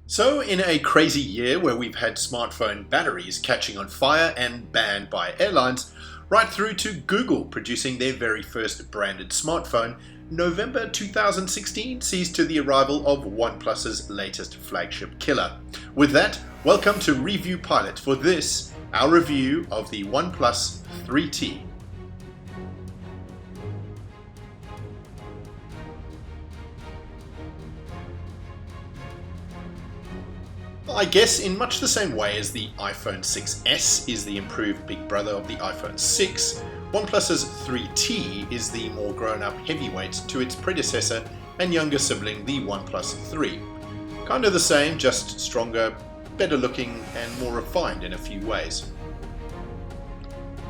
So, in a crazy year where we've had smartphone batteries catching on fire and banned by airlines, right through to Google producing their very first branded smartphone, November 2016 sees to the arrival of OnePlus's latest flagship killer. With that, welcome to Review Pilot for this, our review of the OnePlus 3T. I guess in much the same way as the iPhone 6s is the improved big brother of the iPhone 6, OnePlus's 3T is the more grown-up heavyweight to its predecessor and younger sibling, the OnePlus 3. Kind of the same, just stronger, better looking and more refined in a few ways.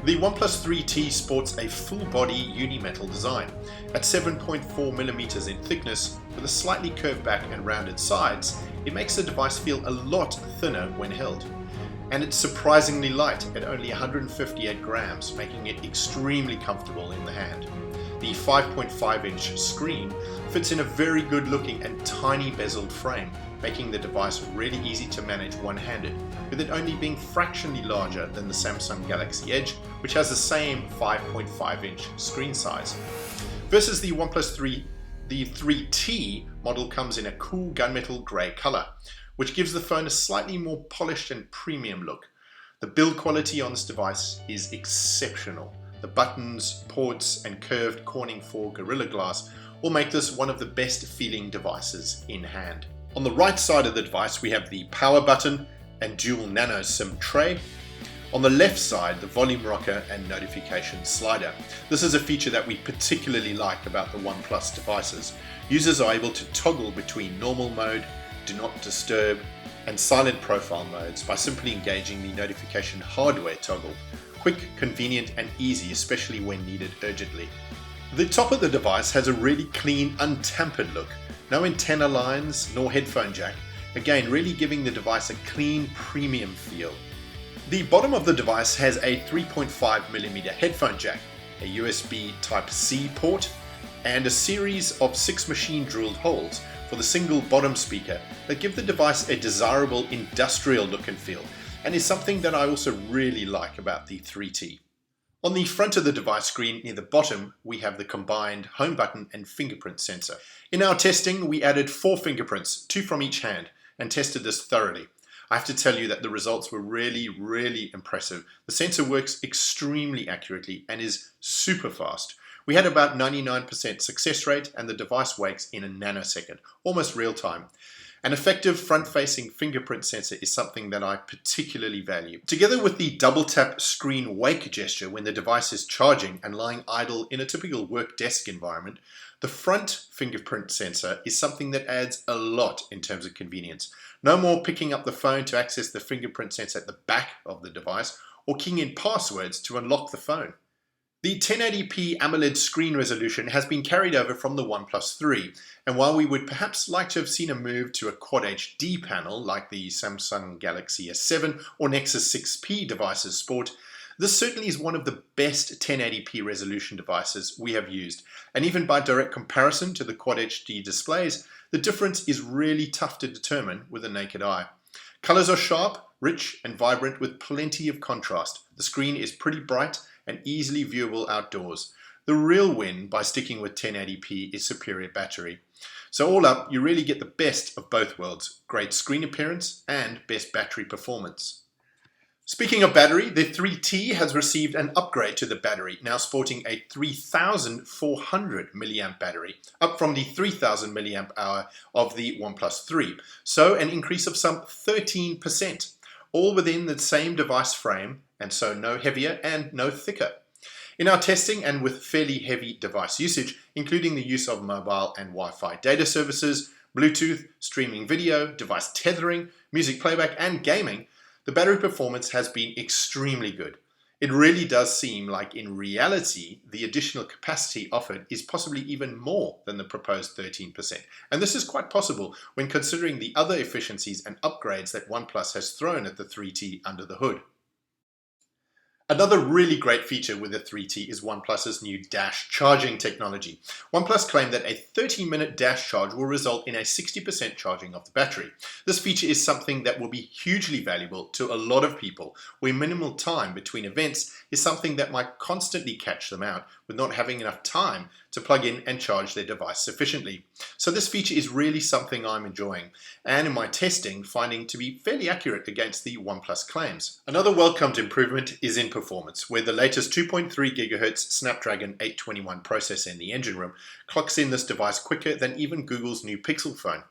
The OnePlus 3T sports a full-body uni-metal design at 7.4mm in thickness with a slightly curved back and rounded sides. It makes the device feel a lot thinner when held. And it's surprisingly light at only 158 grams, making it extremely comfortable in the hand. The 5.5-inch screen fits in a very good-looking and tiny bezeled frame, making the device really easy to manage one-handed, with it only being fractionally larger than the Samsung Galaxy Edge, which has the same 5.5-inch screen size. Versus the OnePlus 3, the 3T model comes in a cool gunmetal grey colour, which gives the phone a slightly more polished and premium look. The build quality on this device is exceptional. The buttons, ports and curved Corning 4 Gorilla Glass will make this one of the best feeling devices in hand. On the right side of the device we have the power button and dual nano SIM tray. On the left side, the volume rocker and notification slider. This is a feature that we particularly like about the OnePlus devices. Users are able to toggle between normal mode, do not disturb and silent profile modes by simply engaging the notification hardware toggle. Quick, convenient and easy, especially when needed urgently. The top of the device has a really clean, untampered look. No antenna lines nor headphone jack, again really giving the device a clean, premium feel. The bottom of the device has a 3.5mm headphone jack, a USB Type-C port, and a series of 6 machine-drilled holes for the single bottom speaker that give the device a desirable industrial look and feel, and is something that I also really like about the 3T. On the front of the device screen near the bottom, we have the combined home button and fingerprint sensor. In our testing, we added 4 fingerprints, 2 from each hand, and tested this thoroughly. I have to tell you that the results were really impressive. The sensor works extremely accurately and is super fast. We had about 99% success rate and the device wakes in a nanosecond, almost real time. An effective front-facing fingerprint sensor is something that I particularly value. Together with the double-tap screen wake gesture when the device is charging and lying idle in a typical work desk environment, the front fingerprint sensor is something that adds a lot in terms of convenience. No more picking up the phone to access the fingerprint sensor at the back of the device or keying in passwords to unlock the phone. The 1080p AMOLED screen resolution has been carried over from the OnePlus 3, and while we would perhaps like to have seen a move to a Quad HD panel like the Samsung Galaxy S7 or Nexus 6P devices sport, this certainly is one of the best 1080p resolution devices we have used, and even by direct comparison to the Quad HD displays, the difference is really tough to determine with the naked eye. Colors are sharp, rich and vibrant with plenty of contrast. The screen is pretty bright and easily viewable outdoors. The real win by sticking with 1080p is superior battery. So all up, you really get the best of both worlds, great screen appearance and best battery performance. Speaking of battery, the 3T has received an upgrade to the battery, now sporting a 3400 mAh battery, up from the 3000 mAh of the OnePlus 3, so an increase of some 13%, all within the same device frame, and so no heavier and no thicker. In our testing and with fairly heavy device usage, including the use of mobile and Wi-Fi data services, Bluetooth, streaming video, device tethering, music playback and gaming, the battery performance has been extremely good. It really does seem like in reality, the additional capacity offered is possibly even more than the proposed 13%. And this is quite possible when considering the other efficiencies and upgrades that OnePlus has thrown at the 3T under the hood. Another really great feature with the 3T is OnePlus's new dash charging technology. OnePlus claimed that a 30-minute dash charge will result in a 60% charging of the battery. This feature is something that will be hugely valuable to a lot of people, where minimal time between events is something that might constantly catch them out with not having enough time to plug in and charge their device sufficiently. So this feature is really something I'm enjoying, and in my testing finding to be fairly accurate against the OnePlus claims. Another welcomed improvement is in performance, where the latest 2.3 GHz Snapdragon 821 processor in the engine room clocks in this device quicker than even Google's new Pixel phone.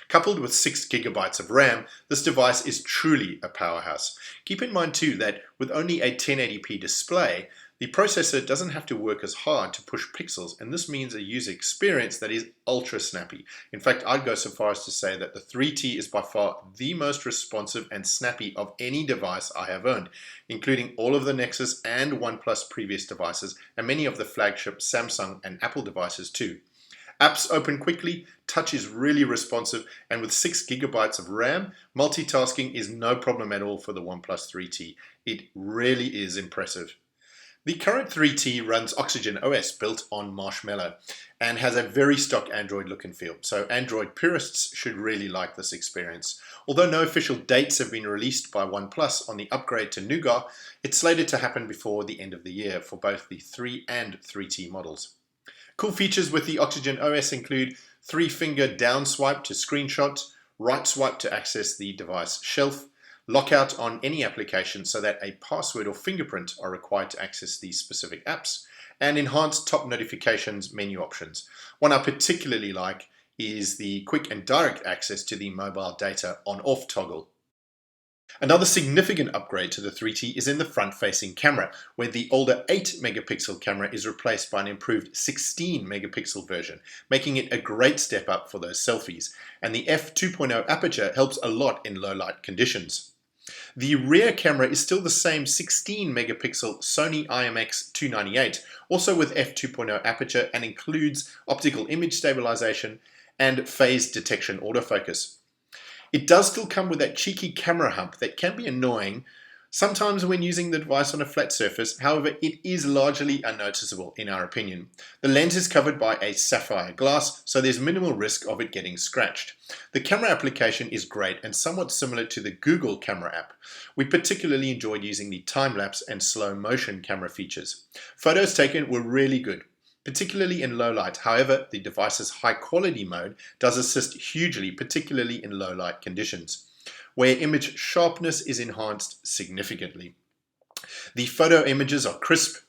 Coupled with 6 GB of RAM, this device is truly a powerhouse. Keep in mind too that with only a 1080p display, the processor doesn't have to work as hard to push pixels, and this means a user experience that is ultra snappy. In fact, I'd go so far as to say that the 3T is by far the most responsive and snappy of any device I have owned, including all of the Nexus and OnePlus previous devices, and many of the flagship Samsung and Apple devices too. Apps open quickly, touch is really responsive, and with 6 GB of RAM, multitasking is no problem at all for the OnePlus 3T. It really is impressive. The current 3T runs Oxygen OS built on Marshmallow and has a very stock Android look and feel, so Android purists should really like this experience. Although no official dates have been released by OnePlus on the upgrade to Nougat, it's slated to happen before the end of the year for both the 3 and 3T models. Cool features with the Oxygen OS include 3-finger down swipe to screenshot, right swipe to access the device shelf, lockout on any application so that a password or fingerprint are required to access these specific apps, and enhanced top notifications menu options. One I particularly like is the quick and direct access to the mobile data on-off toggle. Another significant upgrade to the 3T is in the front-facing camera, where the older 8-megapixel camera is replaced by an improved 16-megapixel version, making it a great step up for those selfies, and the f2.0 aperture helps a lot in low-light conditions. The rear camera is still the same 16-megapixel Sony IMX298, also with f2.0 aperture, and includes optical image stabilization and phase detection autofocus. It does still come with that cheeky camera hump that can be annoying sometimes when using the device on a flat surface. However, it is largely unnoticeable in our opinion. The lens is covered by a sapphire glass, so there's minimal risk of it getting scratched. The camera application is great and somewhat similar to the Google camera app. We particularly enjoyed using the time-lapse and slow motion camera features. Photos taken were really good, particularly in low light. However, the device's high quality mode does assist hugely, particularly in low light conditions, where image sharpness is enhanced significantly. The photo images are crisp,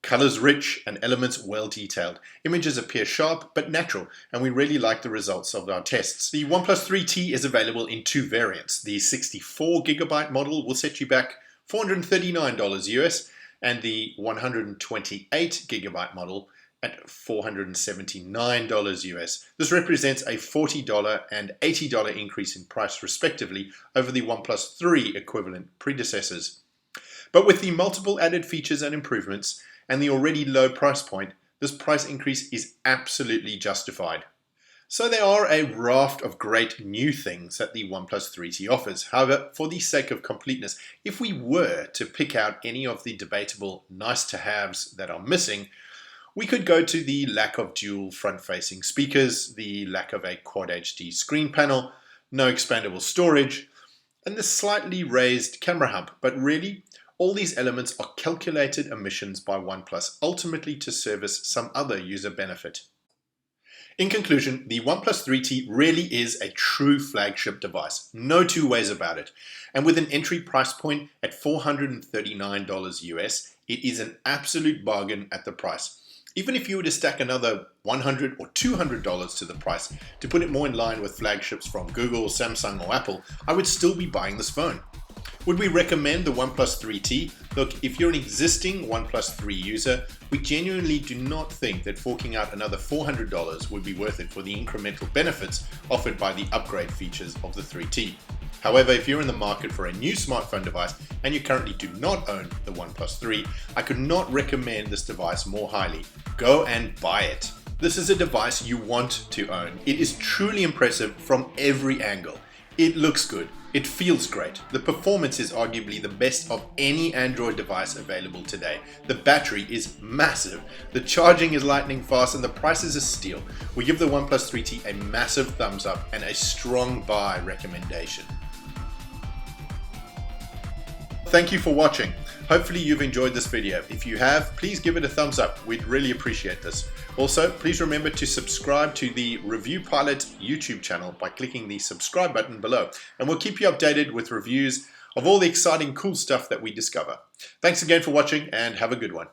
colors rich, and elements well detailed. Images appear sharp but natural, and we really like the results of our tests. The OnePlus 3T is available in 2 variants. The 64GB model will set you back $439 US, and the 128GB model at $479 US. This represents a $40 and $80 increase in price respectively over the OnePlus 3 equivalent predecessors. But with the multiple added features and improvements and the already low price point, this price increase is absolutely justified. So there are a raft of great new things that the OnePlus 3T offers. However, for the sake of completeness, if we were to pick out any of the debatable nice-to-haves that are missing, we could go to the lack of dual front-facing speakers, the lack of a Quad HD screen panel, no expandable storage, and the slightly raised camera hump. But really, all these elements are calculated omissions by OnePlus, ultimately to service some other user benefit. In conclusion, the OnePlus 3T really is a true flagship device, no two ways about it. And with an entry price point at $439 US, it is an absolute bargain at the price. Even if you were to stack another $100 or $200 to the price to put it more in line with flagships from Google, Samsung or Apple, I would still be buying this phone. Would we recommend the OnePlus 3T? Look, if you're an existing OnePlus 3 user, we genuinely do not think that forking out another $400 would be worth it for the incremental benefits offered by the upgrade features of the 3T. However, if you're in the market for a new smartphone device and you currently do not own the OnePlus 3, I could not recommend this device more highly. Go and buy it. This is a device you want to own. It is truly impressive from every angle. It looks good. It feels great. The performance is arguably the best of any Android device available today. The battery is massive. The charging is lightning fast and the price is a steal. We give the OnePlus 3T a massive thumbs up and a strong buy recommendation. Thank you for watching. Hopefully you've enjoyed this video. If you have, please give it a thumbs up. We'd really appreciate this. Also, please remember to subscribe to the Review Pilot YouTube channel by clicking the subscribe button below, and we'll keep you updated with reviews of all the exciting cool stuff that we discover. Thanks again for watching and have a good one.